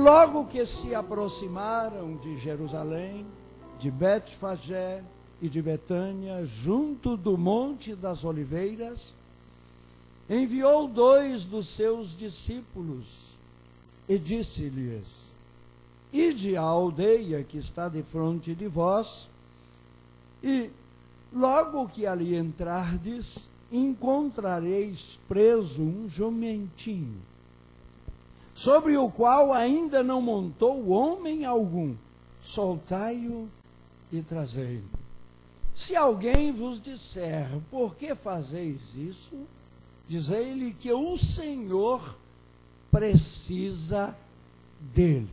logo que se aproximaram de Jerusalém, de Betfagé e de Betânia, junto do Monte das Oliveiras, enviou 2 dos seus discípulos e disse-lhes: ide à aldeia que está defronte de vós, e logo que ali entrardes, encontrareis preso um jumentinho, sobre o qual ainda não montou homem algum. Soltai-o e trazei-o. Se alguém vos disser: por que fazeis isso? Dizei-lhe que o Senhor precisa dele.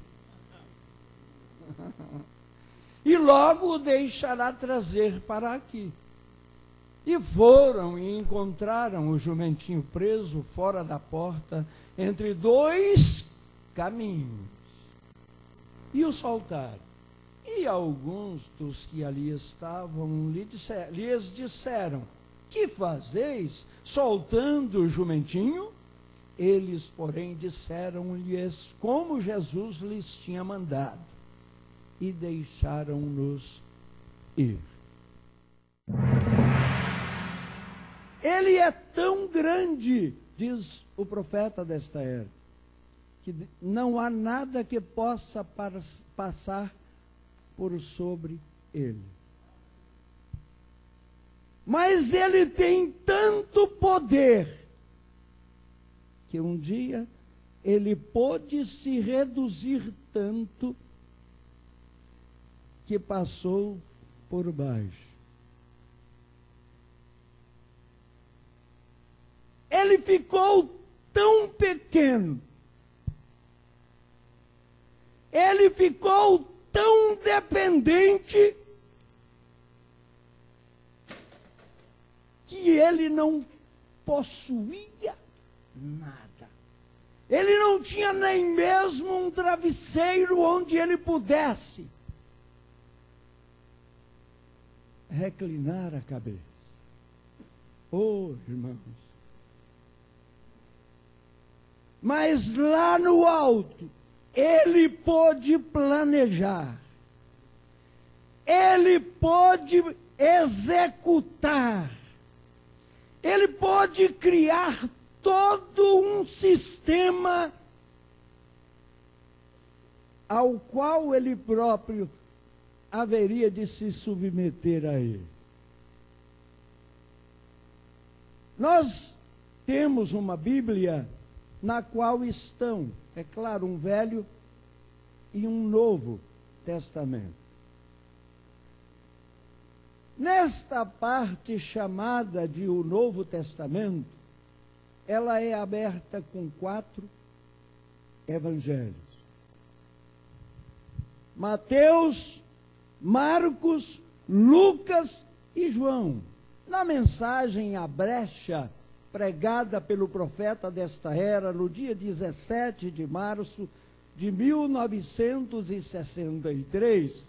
E logo o deixará trazer para aqui. E foram e encontraram o jumentinho preso fora da porta, entre 2 caminhos, e o soltaram. E alguns dos que ali estavam lhes disseram: que fazeis soltando o jumentinho? Eles, porém, disseram-lhes como Jesus lhes tinha mandado, e deixaram-nos ir. Ele é tão grande, diz o profeta desta era, que não há nada que possa passar por sobre ele. Mas ele tem tanto poder, que um dia ele pôde se reduzir tanto, que passou por baixo. Ele ficou tão pequeno, ele ficou tão dependente, que ele não possuía nada. Ele não tinha nem mesmo um travesseiro onde ele pudesse reclinar a cabeça. Oh, irmãos. Mas lá no alto, ele pôde planejar, ele pôde executar, ele pôde criar todo um sistema ao qual ele próprio haveria de se submeter a ele. Nós temos uma Bíblia na qual estão, é claro, um Velho e um Novo Testamento. Nesta parte chamada de o Novo Testamento, ela é aberta com 4 evangelhos: Mateus, Marcos, Lucas e João. Na mensagem à brecha, pregada pelo profeta desta era, no dia 17 de março de 1963,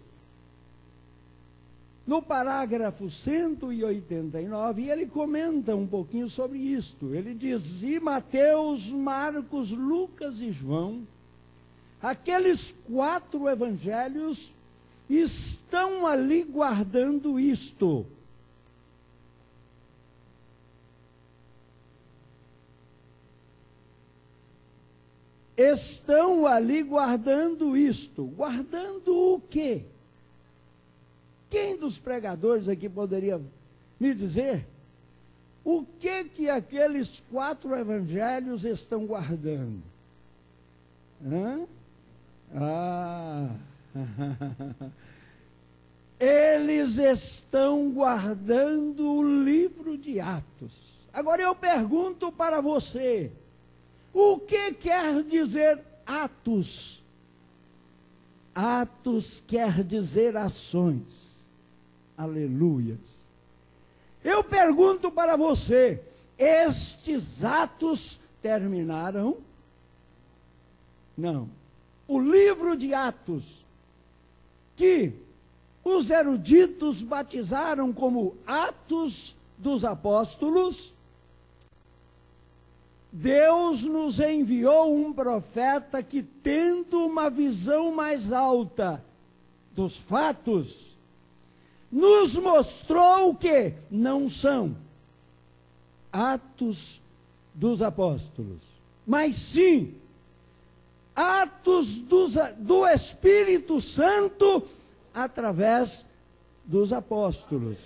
no parágrafo 189, ele comenta um pouquinho sobre isto. Ele diz: e Mateus, Marcos, Lucas e João, aqueles 4 evangelhos estão ali guardando isto. Estão ali guardando isto. Guardando o quê? Quem dos pregadores aqui poderia me dizer o que aqueles 4 evangelhos estão guardando? Eles estão guardando o livro de Atos. Agora eu pergunto para você: o que quer dizer Atos? Atos quer dizer ações. Aleluias. Eu pergunto para você: estes atos terminaram? Não. O livro de Atos, que os eruditos batizaram como Atos dos Apóstolos, Deus nos enviou um profeta que, tendo uma visão mais alta dos fatos, nos mostrou que não são Atos dos Apóstolos, mas sim atos do Espírito Santo através dos apóstolos.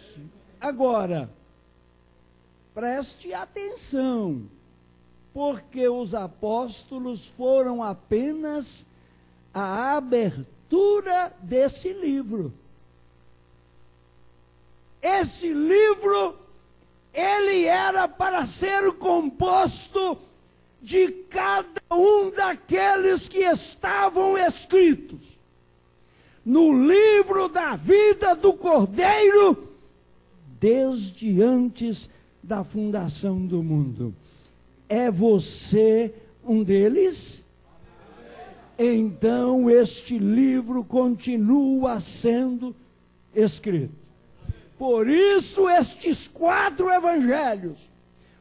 Agora, preste atenção, porque os apóstolos foram apenas a abertura desse livro. Esse livro, ele era para ser composto de cada um daqueles que estavam escritos no livro da vida do Cordeiro, desde antes da fundação do mundo. É você um deles? Então este livro continua sendo escrito. Por isso estes 4 evangelhos,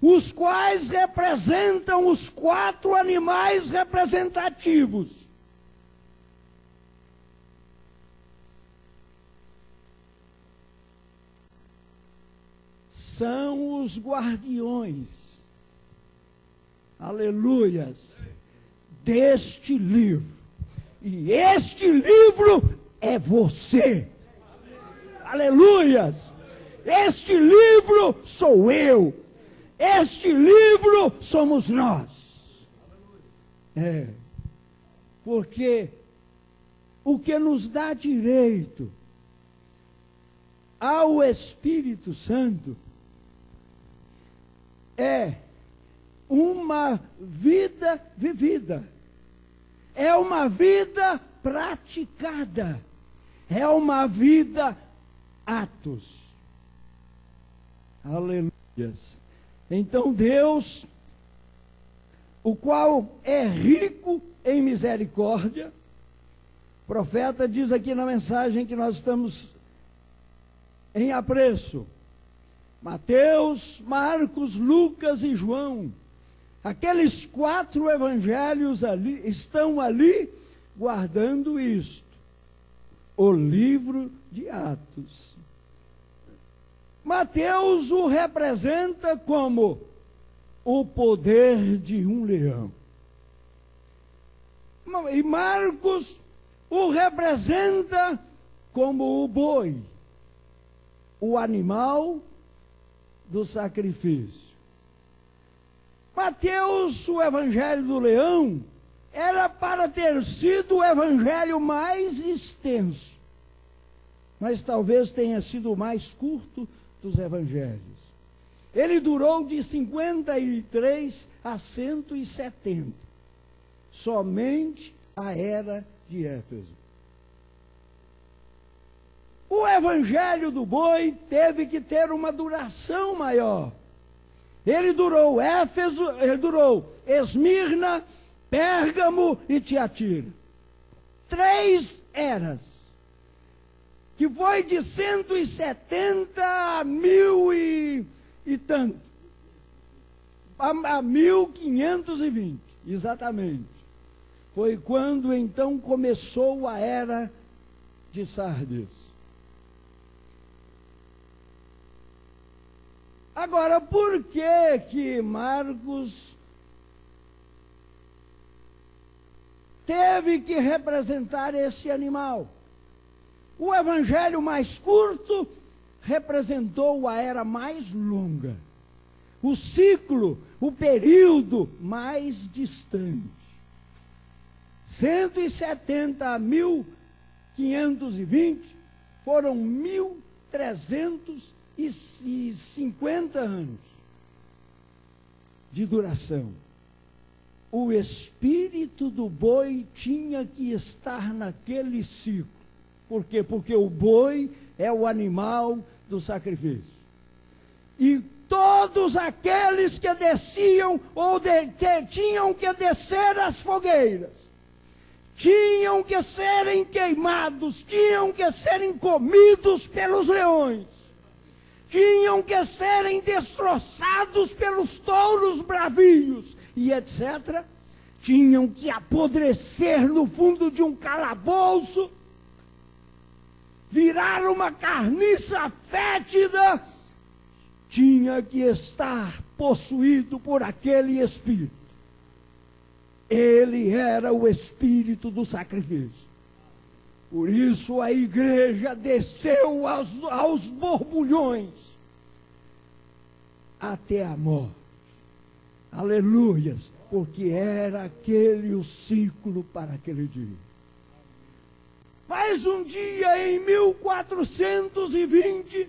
os quais representam os 4 animais representativos, são os guardiões, aleluias, deste livro. E este livro é você, aleluias. Este livro sou eu. Este livro somos nós. Porque o que nos dá direito ao Espírito Santo é uma vida vivida, é uma vida praticada, é uma vida atos. Aleluias. Então Deus, o qual é rico em misericórdia, o profeta diz aqui na mensagem que nós estamos em apreço, Mateus, Marcos, Lucas e João, aqueles 4 evangelhos ali, estão ali guardando isto, o livro de Atos. Mateus o representa como o poder de um leão. E Marcos o representa como o boi, o animal do sacrifício. Mateus, o evangelho do leão, era para ter sido o evangelho mais extenso, mas talvez tenha sido o mais curto dos evangelhos. Ele durou de 53 a 170, somente a era de Éfeso. O evangelho do boi teve que ter uma duração maior. Ele durou Éfeso, ele durou Esmirna, Pérgamo e Tiatira. 3 eras. Que foi de 170 a 1000 e tanto. A 1520, exatamente. Foi quando então começou a era de Sardes. Agora, por que Marcos teve que representar esse animal? O evangelho mais curto representou a era mais longa. O ciclo, o período mais distante. 170 a 1520 foram 1350 anos de duração. O espírito do boi tinha que estar naquele ciclo. Por quê? Porque o boi é o animal do sacrifício. E todos aqueles que desciam ou que tinham que descer as fogueiras, tinham que serem queimados, tinham que serem comidos pelos leões, tinham que serem destroçados pelos touros bravios e etc., tinham que apodrecer no fundo de um calabouço, virar uma carniça fétida, tinha que estar possuído por aquele espírito. Ele era o espírito do sacrifício. Por isso a igreja desceu aos borbulhões até a morte. Aleluias, porque era aquele o ciclo para aquele dia. Mas um dia em 1420,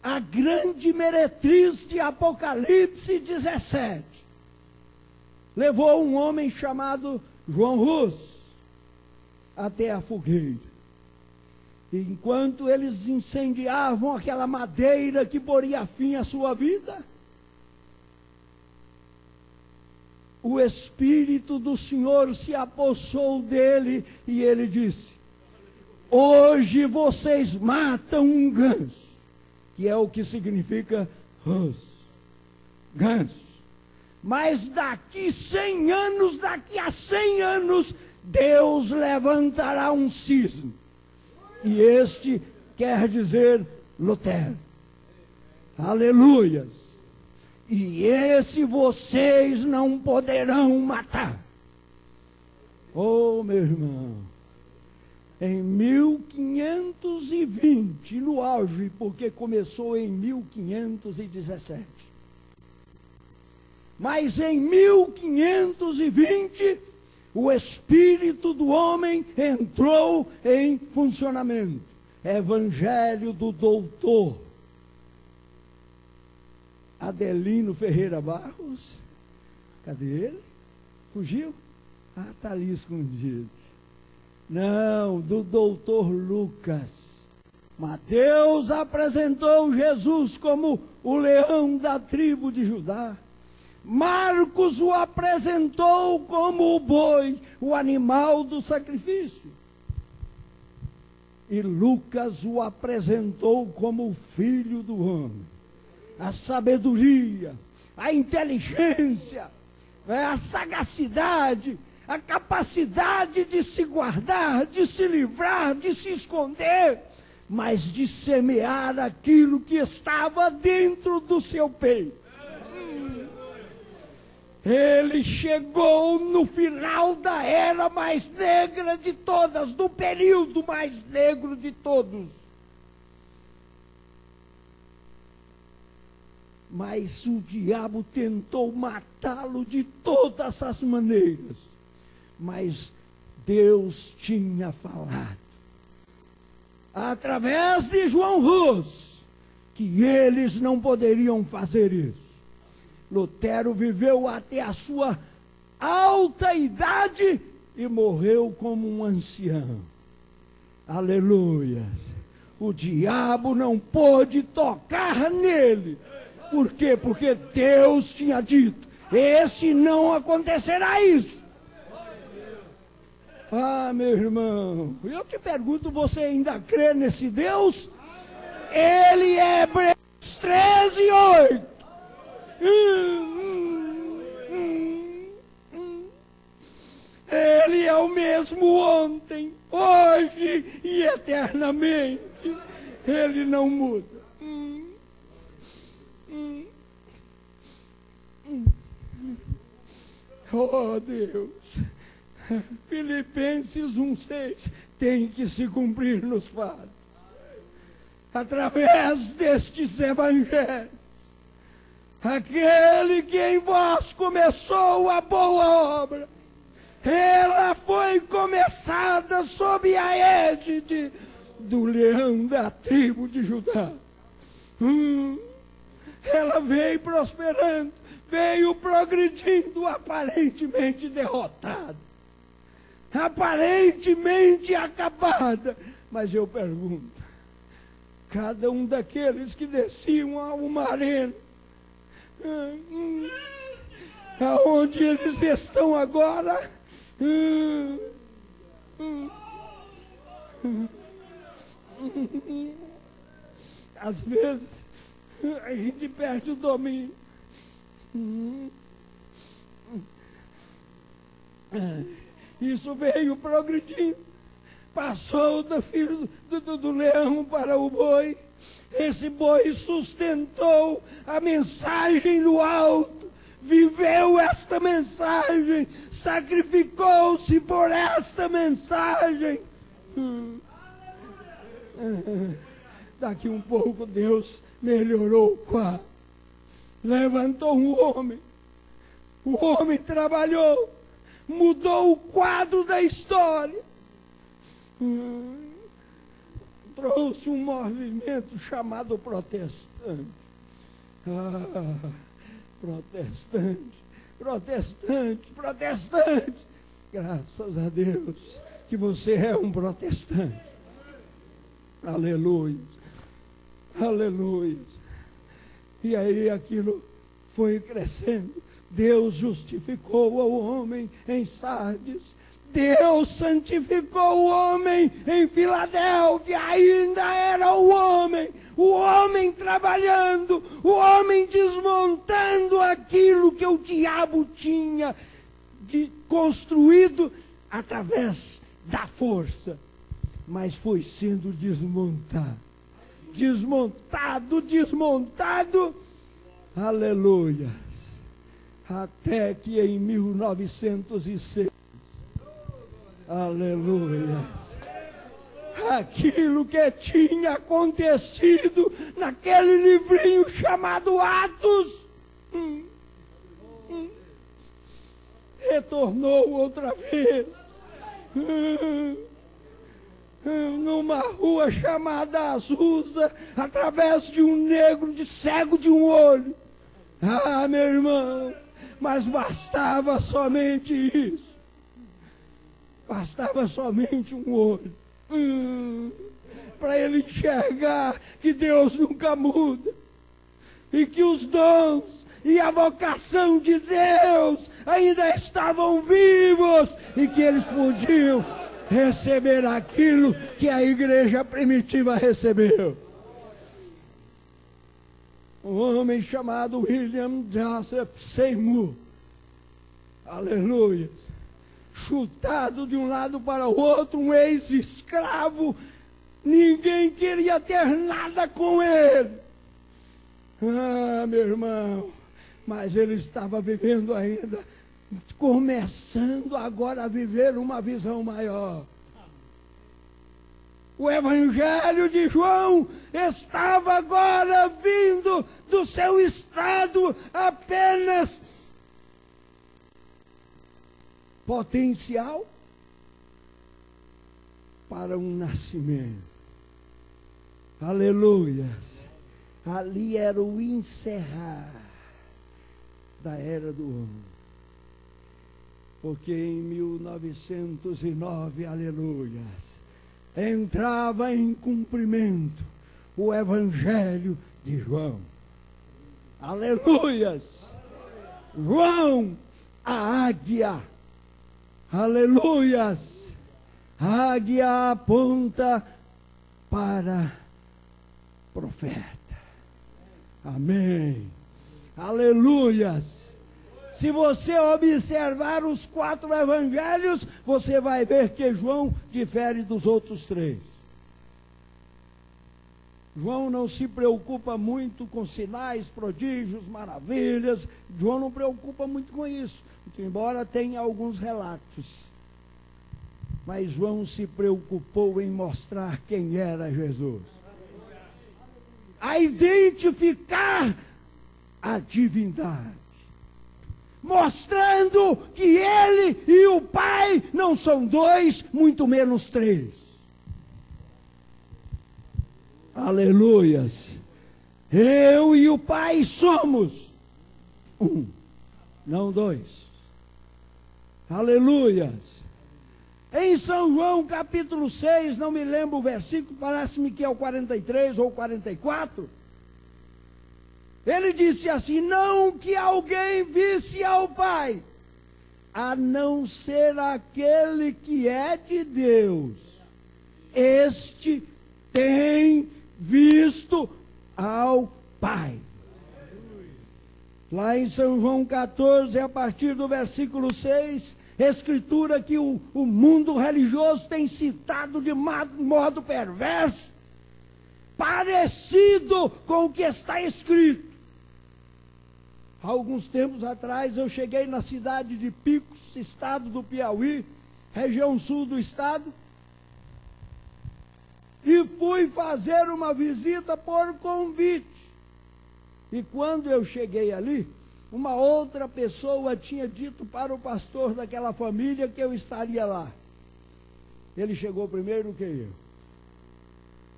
a grande meretriz de Apocalipse 17 levou um homem chamado João Hus até a fogueira. E enquanto eles incendiavam aquela madeira que poria fim à sua vida, o Espírito do Senhor se apossou dele e ele disse: hoje vocês matam um ganso, que é o que significa Hus, ganso. Mas daqui a 100 anos, Deus levantará um cisne. E este quer dizer Lutero. Aleluias. E esse vocês não poderão matar. Oh, meu irmão. Em 1520, no auge, porque começou em 1517. Mas em 1520, o espírito do homem entrou em funcionamento. Evangelho do doutor Adelino Ferreira Barros. Cadê ele? Fugiu? Ah, está ali escondido. Não, do doutor Lucas. Mateus apresentou Jesus como o leão da tribo de Judá. Marcos o apresentou como o boi, o animal do sacrifício. E Lucas o apresentou como o filho do homem. A sabedoria, a inteligência, a sagacidade, a capacidade de se guardar, de se livrar, de se esconder, mas de semear aquilo que estava dentro do seu peito. Ele chegou no final da era mais negra de todas, do período mais negro de todos. Mas o diabo tentou matá-lo de todas as maneiras. Mas Deus tinha falado, através de João Hus, que eles não poderiam fazer isso. Lutero viveu até a sua alta idade e morreu como um ancião. Aleluias. O diabo não pôde tocar nele. Por quê? Porque Deus tinha dito: esse não acontecerá isso. Ah, meu irmão, eu te pergunto, você ainda crê nesse Deus? Ele é Hebreus 13:8. Ele é o mesmo ontem, hoje e eternamente. Ele não muda. Oh, Deus. Filipenses 1:6 tem que se cumprir nos fatos. Através destes evangelhos, aquele que em vós começou a boa obra, ela foi começada sob a égide do leão da tribo de Judá. Ela veio prosperando, veio progredindo, aparentemente derrotada, aparentemente acabada. Mas eu pergunto, cada um daqueles que desciam a uma arena, aonde eles estão agora? Às vezes, a gente perde o domínio. Isso veio progredindo. Passou do filho do leão para o boi. Esse boi sustentou a mensagem do alto, viveu esta mensagem, sacrificou-se por esta mensagem. Daqui um pouco Deus melhorou o quadro. Levantou um homem. O homem trabalhou, mudou o quadro da história. Trouxe um movimento chamado protestante. Protestante, protestante, protestante. Graças a Deus que você é um protestante. Aleluia, aleluia. E aí aquilo foi crescendo. Deus justificou o homem em Sardes. Deus santificou o homem em Filadélfia. Ainda era o homem trabalhando, o homem desmontando aquilo que o diabo tinha construído através da força. Mas foi sendo desmontado, desmontado, aleluia, até que em 1906, aleluia, aquilo que tinha acontecido naquele livrinho chamado Atos, retornou outra vez. Numa rua chamada Azusa, através de um negro cego de um olho. Ah, meu irmão, mas bastava somente isso. Bastava somente um olho. Para ele enxergar que Deus nunca muda. E que os dons e a vocação de Deus ainda estavam vivos. E que eles podiam receber aquilo que a igreja primitiva recebeu. Um homem chamado William Joseph Seymour, aleluia, chutado de um lado para o outro, um ex-escravo, ninguém queria ter nada com ele. Ah, meu irmão, mas ele estava vivendo ainda, começando agora a viver uma visão maior. O Evangelho de João estava agora vindo do seu estado apenas potencial para um nascimento. Aleluias. Ali era o encerrar da era do homem. Porque em 1909, aleluias, entrava em cumprimento o Evangelho de João. Aleluias! João, a águia. Aleluias! A águia aponta para profeta. Amém. Aleluias! Se você observar os 4 evangelhos, você vai ver que João difere dos outros 3. João não se preocupa muito com sinais, prodígios, maravilhas. João não preocupa muito com isso, embora tenha alguns relatos. Mas João se preocupou em mostrar quem era Jesus. A identificar a divindade. Mostrando que ele e o Pai não são 2, muito menos 3. Aleluias. Eu e o Pai somos 1, não 2. Aleluias. Em São João capítulo 6, não me lembro o versículo, parece-me que é o 43 ou 44. Ele disse assim: não que alguém visse ao Pai, a não ser aquele que é de Deus. Este tem visto ao Pai. Lá em São João 14, a partir do versículo 6, escritura que o mundo religioso tem citado de modo perverso, parecido com o que está escrito. Há alguns tempos atrás eu cheguei na cidade de Picos, estado do Piauí, região sul do estado, e fui fazer uma visita por convite. E quando eu cheguei ali, uma outra pessoa tinha dito para o pastor daquela família que eu estaria lá. Ele chegou primeiro que eu.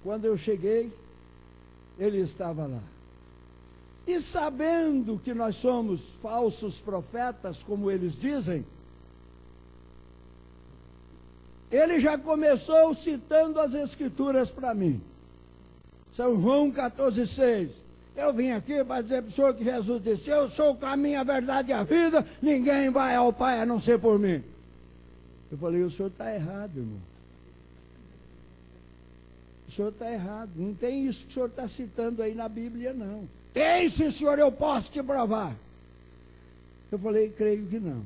Quando eu cheguei, ele estava lá. E sabendo que nós somos falsos profetas, como eles dizem, ele já começou citando as escrituras para mim. São João 14,6. Eu vim aqui para dizer para o senhor que Jesus disse: eu sou o caminho, a verdade e a vida, ninguém vai ao Pai a não ser por mim. Eu falei: o senhor está errado, irmão. O senhor está errado. Não tem isso que o senhor está citando aí na Bíblia, não. Tem, sim, senhor, eu posso te provar. Eu falei: creio que não.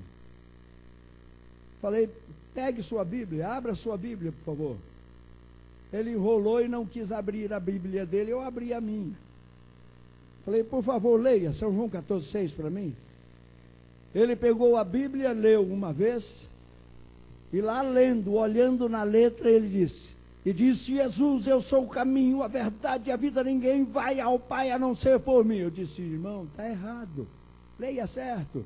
Falei: pegue sua Bíblia, abra sua Bíblia, por favor. Ele enrolou e não quis abrir a Bíblia dele, eu abri a minha. Falei: por favor, leia São João 14,6 para mim. Ele pegou a Bíblia, leu uma vez, e lá lendo, olhando na letra, ele disse: e disse Jesus: eu sou o caminho, a verdade e a vida, ninguém vai ao Pai a não ser por mim. Eu disse: irmão, está errado, leia certo.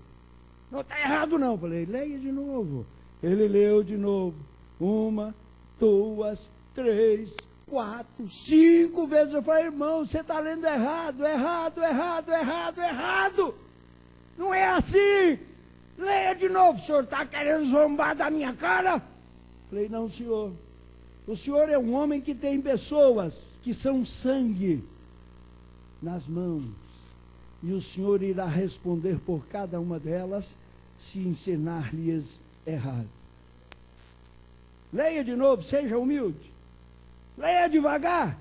Não está errado não. Falei: leia de novo. Ele leu de novo, 1, 2, 3, 4, 5 vezes. Eu falei: irmão, você está lendo errado, errado, errado, errado, errado. Não é assim. Leia de novo. O senhor está querendo zombar da minha cara? Falei: não, senhor. O senhor é um homem que tem pessoas que são sangue nas mãos. E o senhor irá responder por cada uma delas se ensinar-lhes errado. Leia de novo, seja humilde. Leia devagar.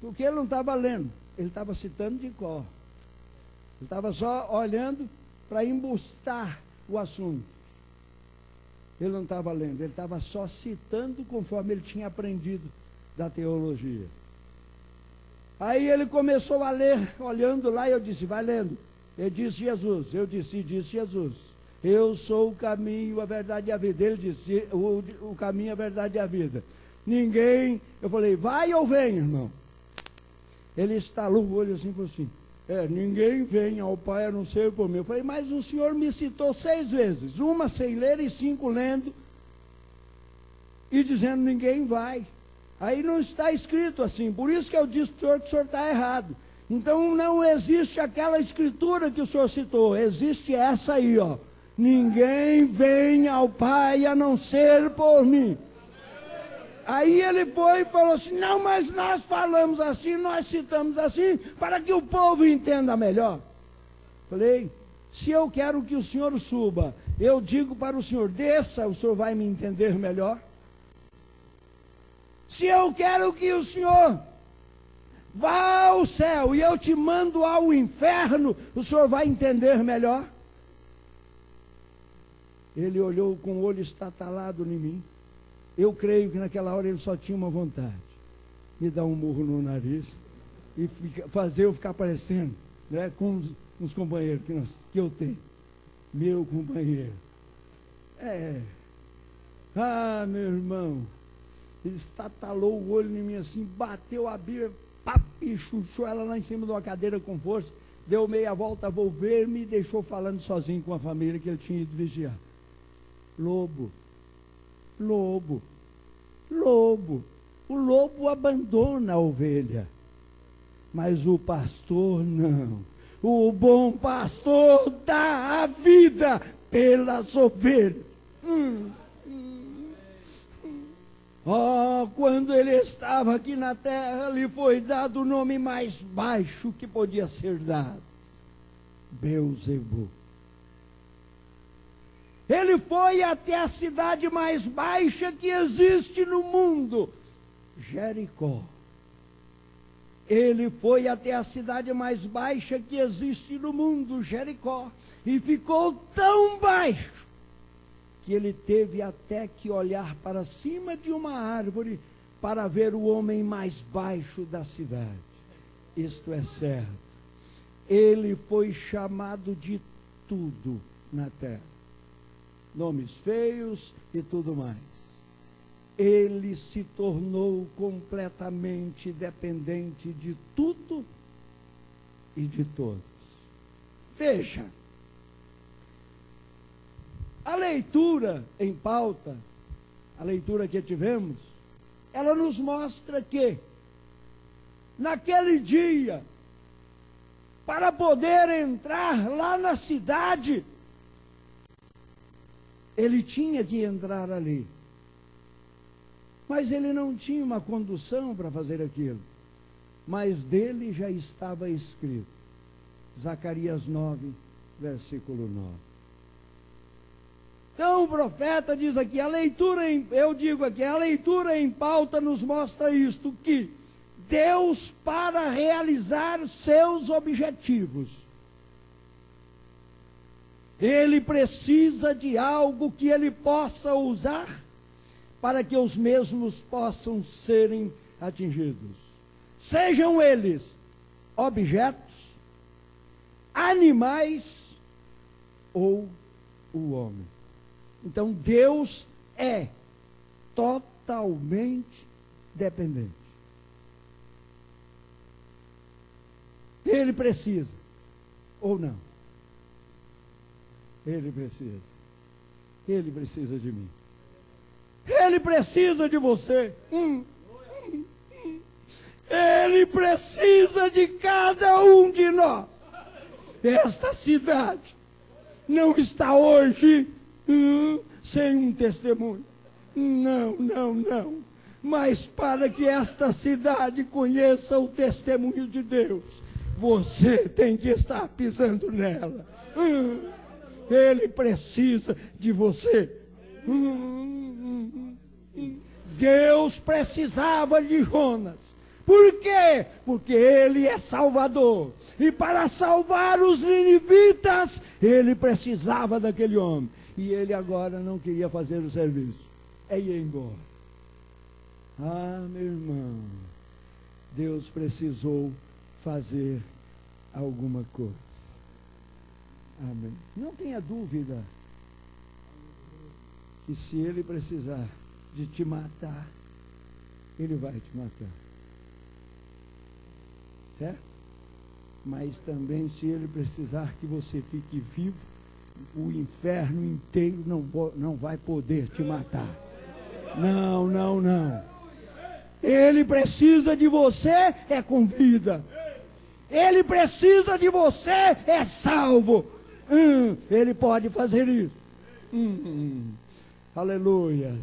Porque ele não estava lendo, ele estava citando de cor. Ele estava só olhando para embustar o assunto. Ele não estava lendo, ele estava só citando conforme ele tinha aprendido da teologia. Aí ele começou a ler, olhando lá, e eu disse: vai lendo. Ele disse Jesus. Eu disse: disse Jesus: eu sou o caminho, a verdade e a vida. Ele disse: o caminho, a verdade e a vida. Ninguém. Eu falei: vai ou vem, irmão? Ele estalou o olho assim e falou assim: ninguém vem ao Pai a não ser por mim. Eu falei: mas o senhor me citou 6 vezes, uma sem ler e 5 lendo, e dizendo ninguém vai. Aí não está escrito assim. Por isso que eu disse para o senhor que o senhor está errado. Então não existe aquela escritura que o senhor citou, existe essa aí, ó: ninguém vem ao Pai a não ser por mim. Aí ele foi e falou assim: não, mas nós falamos assim, nós citamos assim, para que o povo entenda melhor. Falei: se eu quero que o senhor suba, eu digo para o senhor: desça, o senhor vai me entender melhor. Se eu quero que o senhor vá ao céu e eu te mando ao inferno, o senhor vai entender melhor. Ele olhou com o olho estatalado em mim. Eu creio que naquela hora ele só tinha uma vontade: me dar um murro no nariz e fazer eu ficar parecendo, né, com uns companheiros que eu tenho. Meu companheiro. Meu irmão, ele estatalou o olho em mim assim, bateu a Bíblia, e chuchou ela lá em cima de uma cadeira com força, deu meia volta, volver-me e deixou falando sozinho com a família que ele tinha ido vigiar. Lobo. Lobo. Lobo. O lobo abandona a ovelha, mas o pastor não. O bom pastor dá a vida pelas ovelhas. Quando ele estava aqui na terra, lhe foi dado o nome mais baixo que podia ser dado: Beelzebul. Ele foi até a cidade mais baixa que existe no mundo, Jericó. Ele foi até a cidade mais baixa que existe no mundo, Jericó, e ficou tão baixo que ele teve até que olhar para cima de uma árvore para ver o homem mais baixo da cidade. Isto é certo. Ele foi chamado de tudo na terra. Nomes feios e tudo mais. Ele se tornou completamente dependente de tudo e de todos. Veja, a leitura em pauta, a leitura que tivemos, ela nos mostra que, naquele dia, para poder entrar lá na cidade, ele tinha que entrar ali. Mas ele não tinha uma condução para fazer aquilo. Mas dele já estava escrito. Zacarias 9, versículo 9. Então o profeta diz aqui, a leitura em pauta nos mostra isto, que Deus, para realizar seus objetivos, Ele precisa de algo que Ele possa usar para que os mesmos possam serem atingidos. Sejam eles objetos, animais ou o homem. Então Deus é totalmente dependente. Ele precisa, ou não? Ele precisa. Ele precisa de mim. Ele precisa de você. Ele precisa de cada um de nós. Esta cidade não está hoje sem um testemunho. Não, não, não. Mas para que esta cidade conheça o testemunho de Deus, você tem que estar pisando nela. Ele precisa de você. Deus precisava de Jonas. Por quê? Porque ele é Salvador. E para salvar os ninivitas, ele precisava daquele homem. E ele agora não queria fazer o serviço. É ir embora. Ah, meu irmão, Deus precisou fazer alguma coisa. Amém. Não tenha dúvida que se ele precisar de te matar, ele vai te matar. Certo? Mas também se ele precisar que você fique vivo, o inferno inteiro não vai poder te matar. Não, não, não. Ele precisa de você, é com vida. Ele precisa de você, é salvo. Ele pode fazer isso. Aleluia.